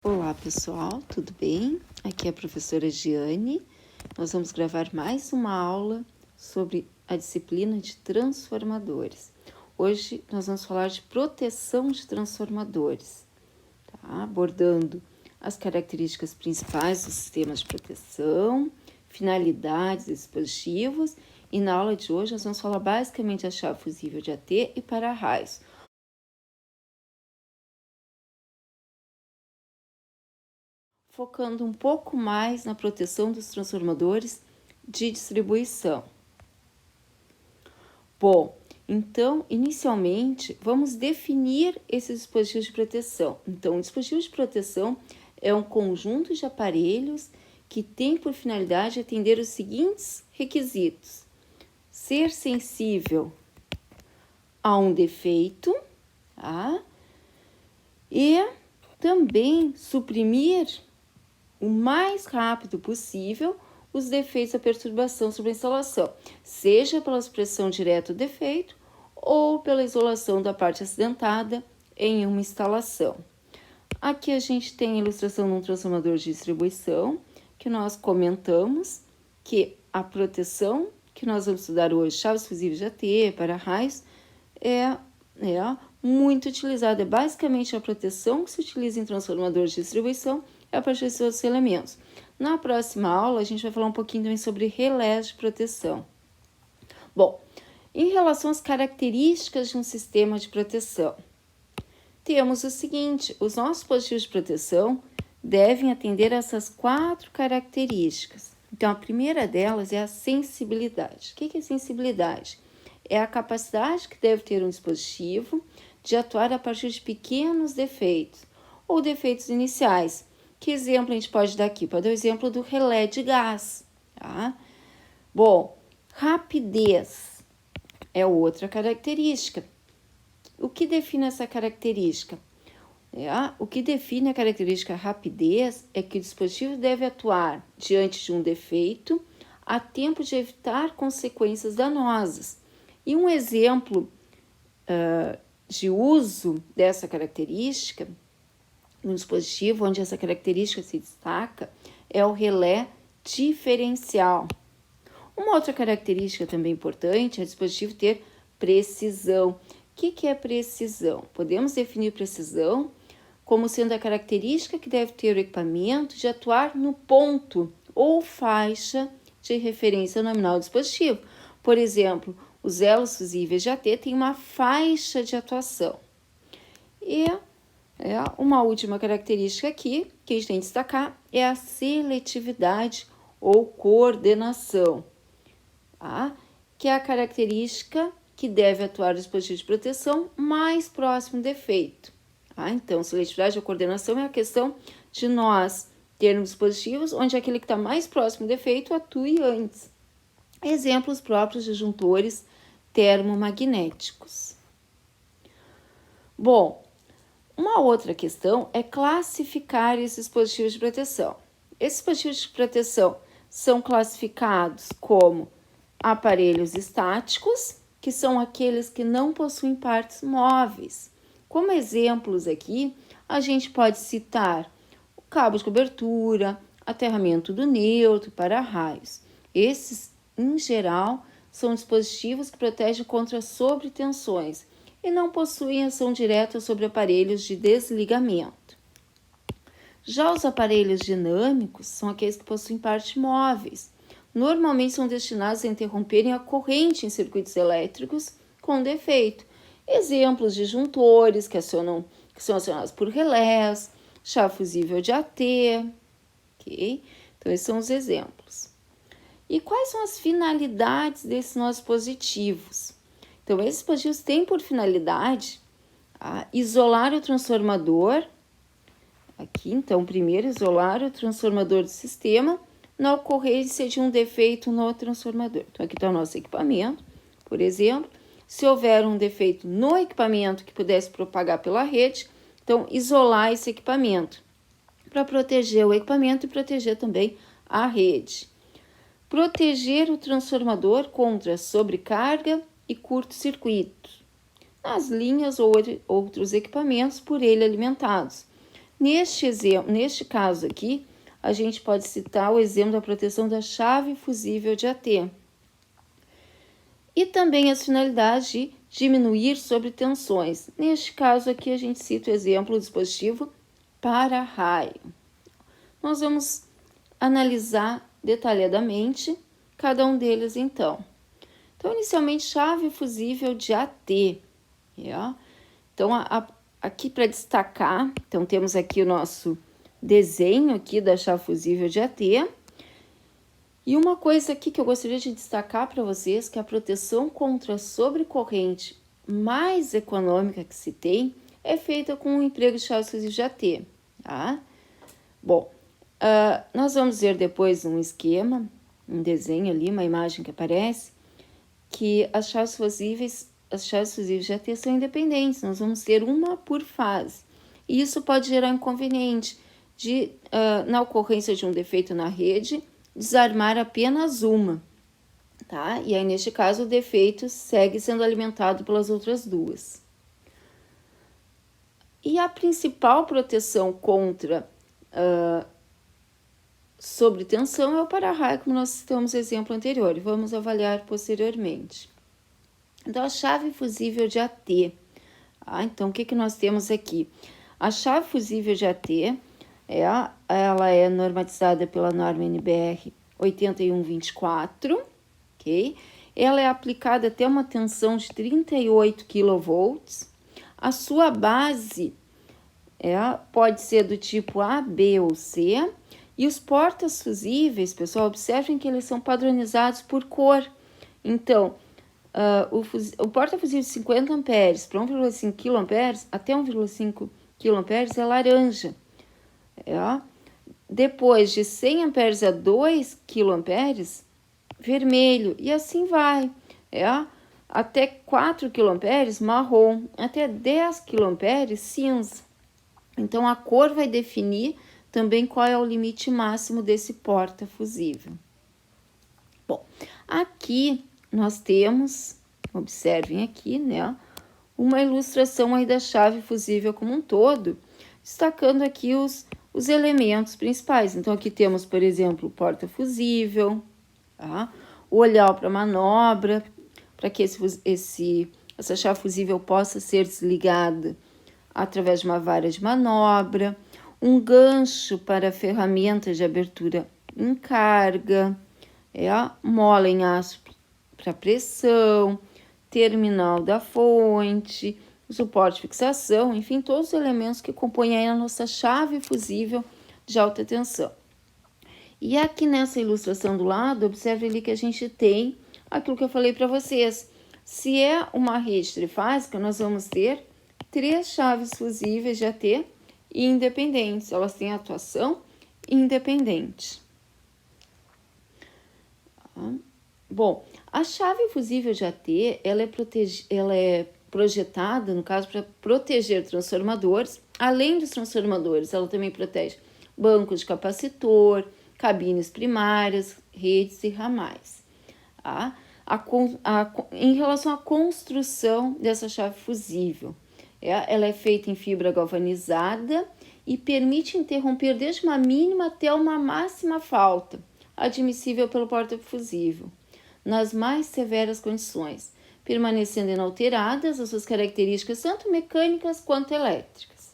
Olá pessoal, tudo bem? Aqui é a professora Giane. Nós vamos gravar mais uma aula sobre a disciplina de transformadores. Hoje nós vamos falar de proteção de transformadores, tá? Abordando as características principais do sistema de proteção, finalidades e dispositivos. E na aula de hoje nós vamos falar basicamente a chave fusível de AT e para-raios. Focando um pouco mais na proteção dos transformadores de distribuição. Bom, então, inicialmente, vamos definir esses dispositivos de proteção. Então, o dispositivo de proteção é um conjunto de aparelhos que tem por finalidade atender os seguintes requisitos: ser sensível a um defeito, tá? E também suprimir o mais rápido possível os defeitos da perturbação sobre a instalação, seja pela supressão direta do defeito ou pela isolação da parte acidentada em uma instalação. Aqui a gente tem a ilustração de um transformador de distribuição, que nós comentamos que a proteção que nós vamos estudar hoje, chaves fusíveis de AT, para-raios, é muito utilizada. É basicamente a proteção que se utiliza em transformadores de distribuição a partir de seus elementos. Na próxima aula, a gente vai falar um pouquinho também sobre relés de proteção. Bom, em relação às características de um sistema de proteção, temos o seguinte: os nossos dispositivos de proteção devem atender a essas 4 características. Então, a primeira delas é a sensibilidade. O que é sensibilidade? É a capacidade que deve ter um dispositivo de atuar a partir de pequenos defeitos ou defeitos iniciais. Que exemplo a gente pode dar aqui? Pode dar o exemplo do relé de gás, tá? Bom, rapidez é outra característica. O que define essa característica? O que define a característica rapidez é que o dispositivo deve atuar diante de um defeito a tempo de evitar consequências danosas. E um exemplo de uso dessa característica no dispositivo, onde essa característica se destaca, é o relé diferencial. Uma outra característica também importante é o dispositivo ter precisão. O que é precisão? Podemos definir precisão como sendo a característica que deve ter o equipamento de atuar no ponto ou faixa de referência nominal do dispositivo. Por exemplo, os elos fusíveis de AT têm uma faixa de atuação. E uma última característica aqui que a gente tem que destacar é a seletividade ou coordenação, tá? Que é a característica que deve atuar o dispositivo de proteção mais próximo do defeito. Tá? Então, seletividade ou coordenação é a questão de nós termos dispositivos onde aquele que está mais próximo do defeito atue antes. Exemplos próprios de juntores termomagnéticos. Bom, uma outra questão é classificar esses dispositivos de proteção. Esses dispositivos de proteção são classificados como aparelhos estáticos, que são aqueles que não possuem partes móveis. Como exemplos aqui, a gente pode citar o cabo de cobertura, aterramento do neutro, para-raios. Esses, em geral, são dispositivos que protegem contra sobretensões e não possuem ação direta sobre aparelhos de desligamento. Já os aparelhos dinâmicos são aqueles que possuem partes móveis. Normalmente são destinados a interromperem a corrente em circuitos elétricos com defeito. Exemplos de juntores que são acionados por relés, chave fusível de AT, ok? Então, esses são os exemplos. E quais são as finalidades desses nossos dispositivos? Então, esses dispositivos têm por finalidade isolar o transformador. Aqui, então, primeiro, isolar o transformador do sistema na ocorrência de um defeito no transformador. Então, aqui está o nosso equipamento, por exemplo. Se houver um defeito no equipamento que pudesse propagar pela rede, então, isolar esse equipamento para proteger o equipamento e proteger também a rede. Proteger o transformador contra sobrecarga e curto-circuito nas linhas ou outros equipamentos por ele alimentados. Neste caso aqui, a gente pode citar o exemplo da proteção da chave fusível de AT. E também as finalidades de diminuir sobretensões. Neste caso aqui, a gente cita o exemplo do dispositivo para-raio. Nós vamos analisar detalhadamente cada um deles, então. Então, inicialmente, chave fusível de AT. Então, aqui para destacar, então temos aqui o nosso desenho aqui da chave fusível de AT. E uma coisa aqui que eu gostaria de destacar para vocês, que a proteção contra a sobrecorrente mais econômica que se tem é feita com o emprego de chaves fusíveis de AT. Tá? Bom, nós vamos ver depois um esquema, um desenho ali, uma imagem que aparece, que as chaves fusíveis de AT são independentes, nós vamos ter uma por fase. E isso pode gerar inconveniente de, na ocorrência de um defeito na rede, desarmar apenas uma, tá? E aí, neste caso, o defeito segue sendo alimentado pelas outras duas. E a principal proteção contra sobretensão é o para-raio, como nós citamos no exemplo anterior, e vamos avaliar posteriormente. Então, a chave fusível de AT. Então, o que nós temos aqui? A chave fusível de AT, ela é normatizada pela norma NBR 8124, ok? Ela é aplicada até uma tensão de 38 kV. A sua base pode ser do tipo A, B ou C. E os portas fusíveis, pessoal, observem que eles são padronizados por cor. Então, o porta fusível de 50 amperes para 1,5 kA até 1,5 kA é laranja. Depois de 100 amperes a 2 kA, vermelho, e assim vai. Até 4 kA, marrom, até 10 kA, cinza. Então, a cor vai definir também qual é o limite máximo desse porta fusível. Bom, aqui nós temos, observem aqui, né, uma ilustração aí da chave fusível como um todo, destacando aqui os elementos principais. Então, aqui temos, por exemplo, o porta fusível, tá? O olhar para manobra, para que essa chave fusível possa ser desligada através de uma vara de manobra, um gancho para ferramentas de abertura em carga, mola em aço para pressão, terminal da fonte, suporte de fixação, enfim, todos os elementos que compõem aí a nossa chave fusível de alta tensão. E aqui nessa ilustração do lado, observe ali que a gente tem aquilo que eu falei para vocês. Se é uma rede trifásica, nós vamos ter 3 chaves fusíveis de AT independentes, elas têm atuação independente. Bom, a chave fusível de AT, ela é projetada, no caso, para proteger transformadores. Além dos transformadores, ela também protege bancos de capacitor, cabines primárias, redes e ramais. Em relação à construção dessa chave fusível, ela é feita em fibra galvanizada e permite interromper desde uma mínima até uma máxima falta, admissível pelo porta fusível, nas mais severas condições, permanecendo inalteradas as suas características tanto mecânicas quanto elétricas.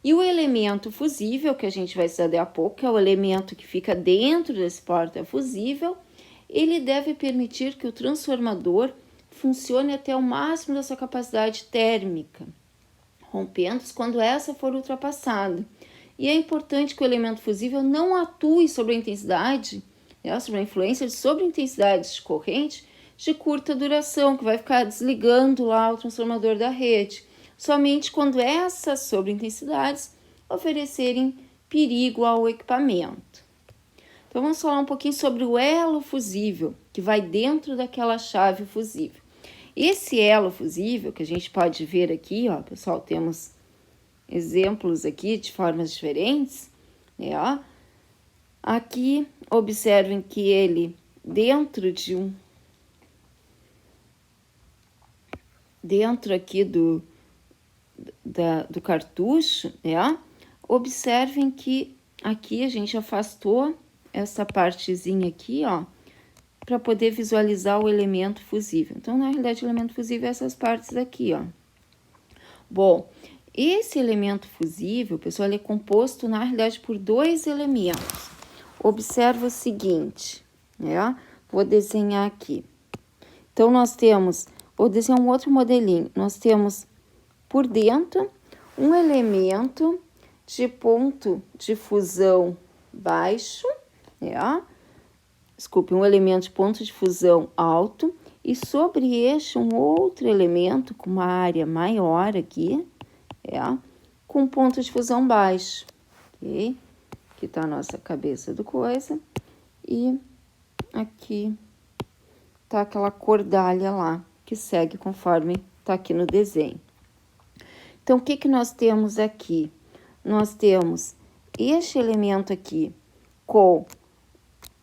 E o elemento fusível, que a gente vai estudar daqui a pouco, que é o elemento que fica dentro desse porta fusível, ele deve permitir que o transformador funcione até o máximo da sua capacidade térmica, rompendo-se quando essa for ultrapassada. E é importante que o elemento fusível não atue sobre a intensidade, sobre a influência de sobreintensidades de corrente de curta duração, que vai ficar desligando lá o transformador da rede, somente quando essas sobreintensidades oferecerem perigo ao equipamento. Então, vamos falar um pouquinho sobre o elo fusível, que vai dentro daquela chave fusível. Esse elo fusível, que a gente pode ver aqui, pessoal, temos exemplos aqui de formas diferentes, né? Aqui, observem que ele, dentro aqui do cartucho, né? observem que aqui a gente afastou essa partezinha aqui, ó, para poder visualizar o elemento fusível. Então, na realidade, o elemento fusível é essas partes aqui, ó. Bom, esse elemento fusível, pessoal, ele é composto, na realidade, por dois elementos. Observa o seguinte, né? Vou desenhar aqui. Então, nós temos, vou desenhar um outro modelinho. Nós temos por dentro um elemento de ponto de fusão baixo, né? Desculpe, um elemento de ponto de fusão alto, e sobre este um outro elemento com uma área maior aqui, com ponto de fusão baixo, ok? Aqui tá a nossa cabeça do coisa, e aqui tá aquela cordalha lá, que segue conforme tá aqui no desenho. Então, o que que nós temos aqui? Nós temos este elemento aqui com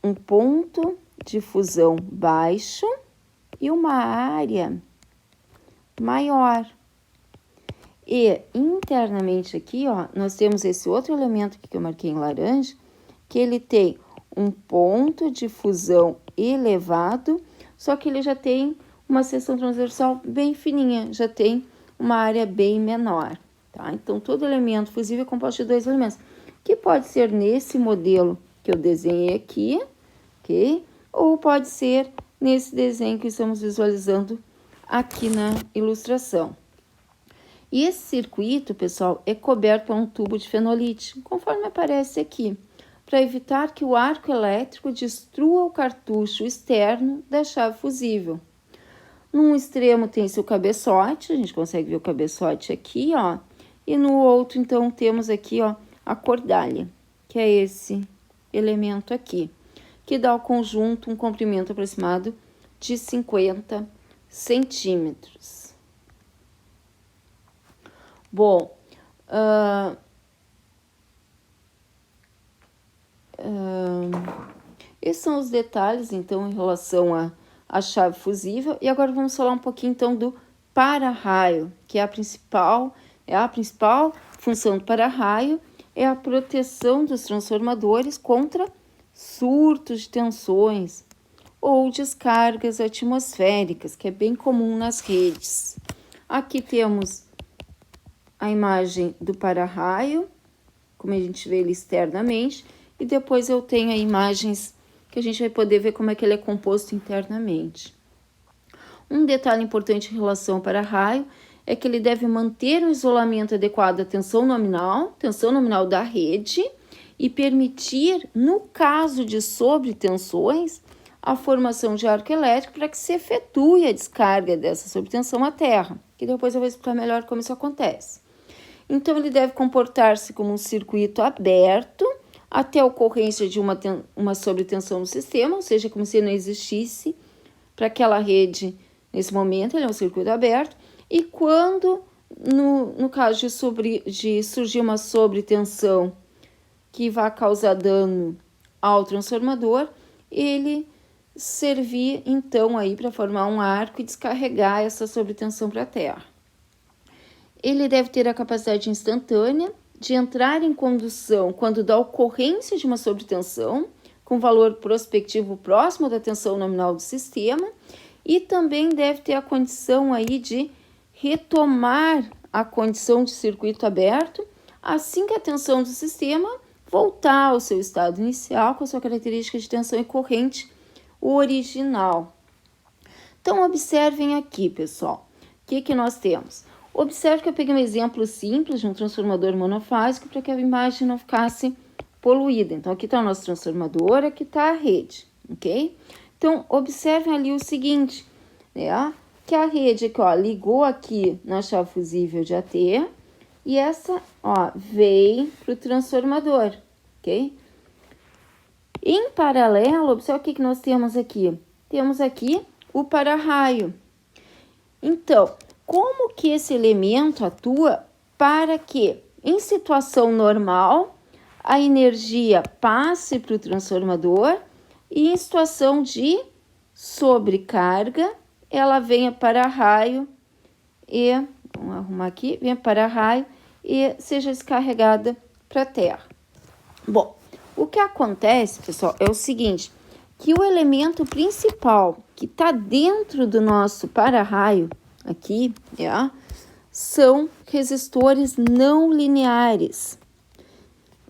um ponto de fusão baixo e uma área maior. E internamente aqui, ó, nós temos esse outro elemento aqui que eu marquei em laranja, que ele tem um ponto de fusão elevado, só que ele já tem uma seção transversal bem fininha, já tem uma área bem menor, tá? Então, todo elemento fusível é composto de dois elementos, que pode ser nesse modelo que eu desenhei aqui, ok? Ou pode ser nesse desenho que estamos visualizando aqui na ilustração. E esse circuito, pessoal, é coberto por um tubo de fenolite, conforme aparece aqui, para evitar que o arco elétrico destrua o cartucho externo da chave fusível. Num extremo tem seu cabeçote, a gente consegue ver o cabeçote aqui, ó, e no outro, então, temos aqui, ó, a cordalha, que é esse elemento aqui, que dá ao conjunto um comprimento aproximado de 50 centímetros. Bom, esses são os detalhes, então, em relação à chave fusível. E agora vamos falar um pouquinho, então, do para-raio, que é a principal função do para-raio, é a proteção dos transformadores contra surtos de tensões ou descargas atmosféricas, que é bem comum nas redes. Aqui temos a imagem do para-raio, como a gente vê ele externamente, e depois eu tenho aí imagens que a gente vai poder ver como é que ele é composto internamente. Um detalhe importante em relação ao para-raio é que ele deve manter um isolamento adequado à tensão nominal da rede, e permitir, no caso de sobretensões, a formação de arco elétrico para que se efetue a descarga dessa sobretensão à terra, que depois eu vou explicar melhor como isso acontece. Então, ele deve comportar-se como um circuito aberto até a ocorrência de uma sobretensão no sistema, ou seja, como se não existisse para aquela rede nesse momento, ele é um circuito aberto, e quando, no caso de surgir uma sobretensão que vai causar dano ao transformador, ele servir, então, aí para formar um arco e descarregar essa sobretensão para a terra. Ele deve ter a capacidade instantânea de entrar em condução quando da ocorrência de uma sobretensão, com valor prospectivo próximo da tensão nominal do sistema, e também deve ter a condição aí de retomar a condição de circuito aberto assim que a tensão do sistema voltar ao seu estado inicial com a sua característica de tensão e corrente original. Então, observem aqui, pessoal, o que nós temos? Observe que eu peguei um exemplo simples de um transformador monofásico para que a imagem não ficasse poluída. Então, aqui está o nosso transformador, aqui está a rede, ok? Então, observem ali o seguinte, né? Que a rede aqui, ó, ligou aqui na chave fusível de AT, e essa, ó, veio para o transformador, ok? Em paralelo, observe o que nós temos aqui. Temos aqui o para-raio. Então, como que esse elemento atua para que, em situação normal, a energia passe para o transformador e em situação de sobrecarga, ela venha para raio e, vamos arrumar aqui, venha para raio e seja descarregada para a Terra. Bom, o que acontece, pessoal, é o seguinte, que o elemento principal que está dentro do nosso para-raio aqui, são resistores não lineares.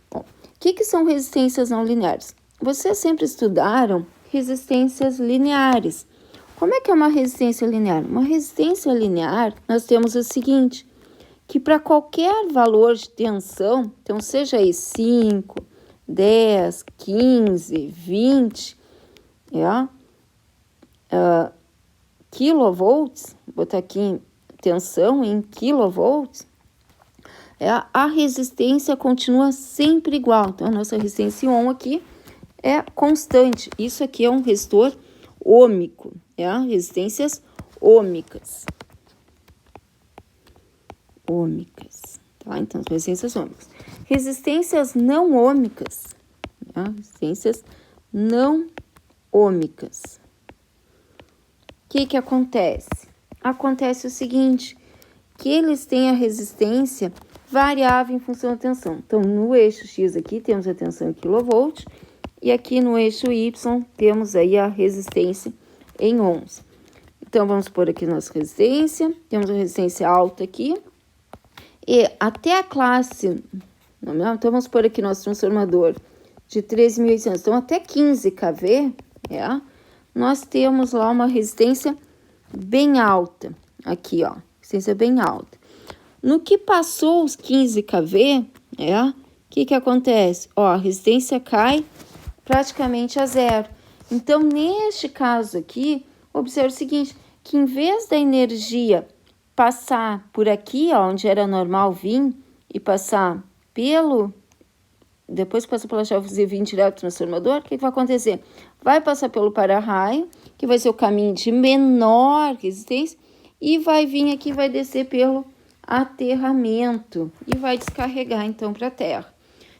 Bom, o que são resistências não lineares? Vocês sempre estudaram resistências lineares. Como é que é uma resistência linear? Uma resistência linear, nós temos o seguinte, que para qualquer valor de tensão, então seja aí 5, 10, 15, 20, kilovolts, vou botar aqui tensão em kilovolts, a resistência continua sempre igual. Então, a nossa resistência Ω aqui é constante. Isso aqui é um resistor ômico, resistências ômicas. Tá? Então, resistências ômicas. Resistências não ômicas, resistências não ômicas. O que acontece? Acontece o seguinte, que eles têm a resistência variável em função da tensão. Então, no eixo X aqui temos a tensão em kV e aqui no eixo Y temos aí a resistência em ohms. Então, vamos pôr aqui nossa resistência, temos a resistência alta aqui e até a classe, então vamos pôr aqui nosso transformador de 13.800, então até 15 kV, nós temos lá uma resistência bem alta, aqui, resistência bem alta. No que passou os 15 kV, o que acontece? A resistência cai praticamente a zero. Então, neste caso aqui, observe o seguinte, que em vez da energia passar por aqui, onde era normal vir, e passar depois que passa pela chave e vir direto do transformador, o que vai acontecer? Vai passar pelo para-raio, que vai ser o caminho de menor resistência, e vai vir aqui, vai descer pelo aterramento, e vai descarregar, então, para a Terra.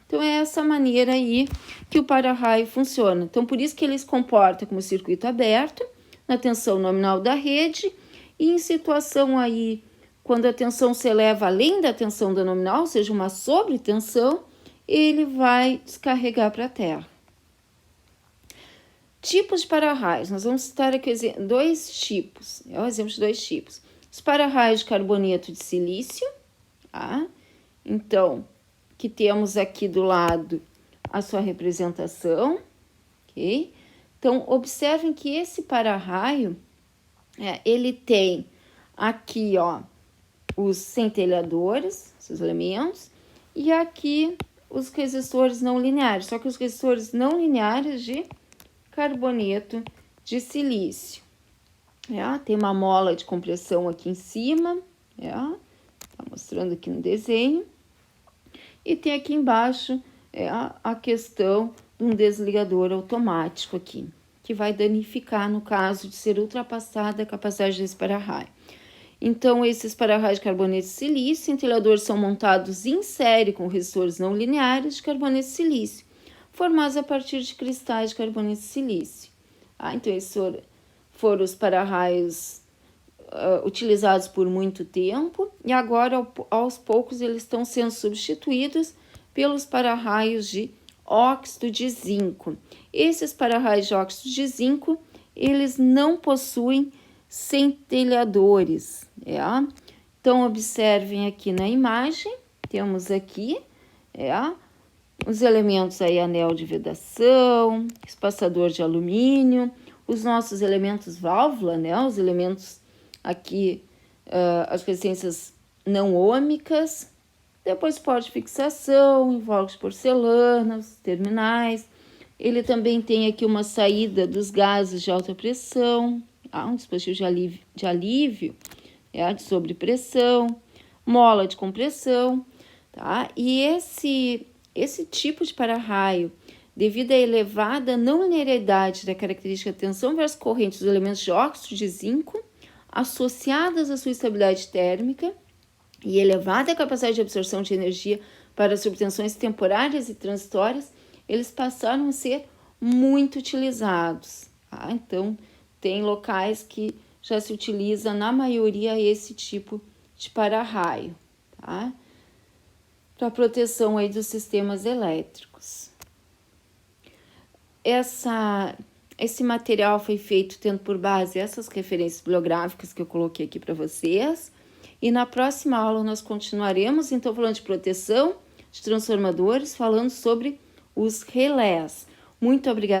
Então, é essa maneira aí que o para-raio funciona. Então, por isso que ele se comporta como circuito aberto, na tensão nominal da rede, e em situação aí, quando a tensão se eleva além da tensão da nominal, ou seja, uma sobretensão, ele vai descarregar para a Terra. Tipos de para-raios. Nós vamos citar aqui dois tipos. É o exemplo de dois tipos. Os para-raios de carboneto de silício. Então, que temos aqui do lado a sua representação. Ok? Então, observem que esse para-raio, ele tem aqui, os centelhadores, esses elementos, e aqui os resistores não lineares, só que os resistores não lineares de carboneto de silício. Tem uma mola de compressão aqui em cima, tá mostrando aqui no desenho, e tem aqui embaixo a questão de um desligador automático aqui, que vai danificar no caso de ser ultrapassada a capacidade desse para-raio. Então, esses para-raios de carboneto de silício, centelhadores são montados em série com resistores não lineares de carboneto de silício, formados a partir de cristais de carboneto de silício. Então, esses foram os para-raios utilizados por muito tempo, e agora, aos poucos, eles estão sendo substituídos pelos para-raios de óxido de zinco. Esses para-raios de óxido de zinco, eles não possuem centelhadores. Então, observem aqui na imagem, temos aqui os elementos aí, anel de vedação, espaçador de alumínio, os nossos elementos válvula, os elementos aqui, as resistências não ômicas, depois porta de fixação, invólucros de porcelana, os terminais. Ele também tem aqui uma saída dos gases de alta pressão, um dispositivo de alívio de sobrepressão, mola de compressão, tá? E esse tipo de para-raio, devido à elevada não linearidade da característica tensão versus corrente dos elementos de óxido de zinco, associadas à sua estabilidade térmica e elevada capacidade de absorção de energia para subtensões temporárias e transitórias, eles passaram a ser muito utilizados. Então, tem locais que já se utiliza, na maioria, esse tipo de para-raio. para proteção aí dos sistemas elétricos. Esse material foi feito tendo por base essas referências bibliográficas que eu coloquei aqui para vocês. E na próxima aula nós continuaremos, então, falando de proteção de transformadores, falando sobre os relés. Muito obrigada.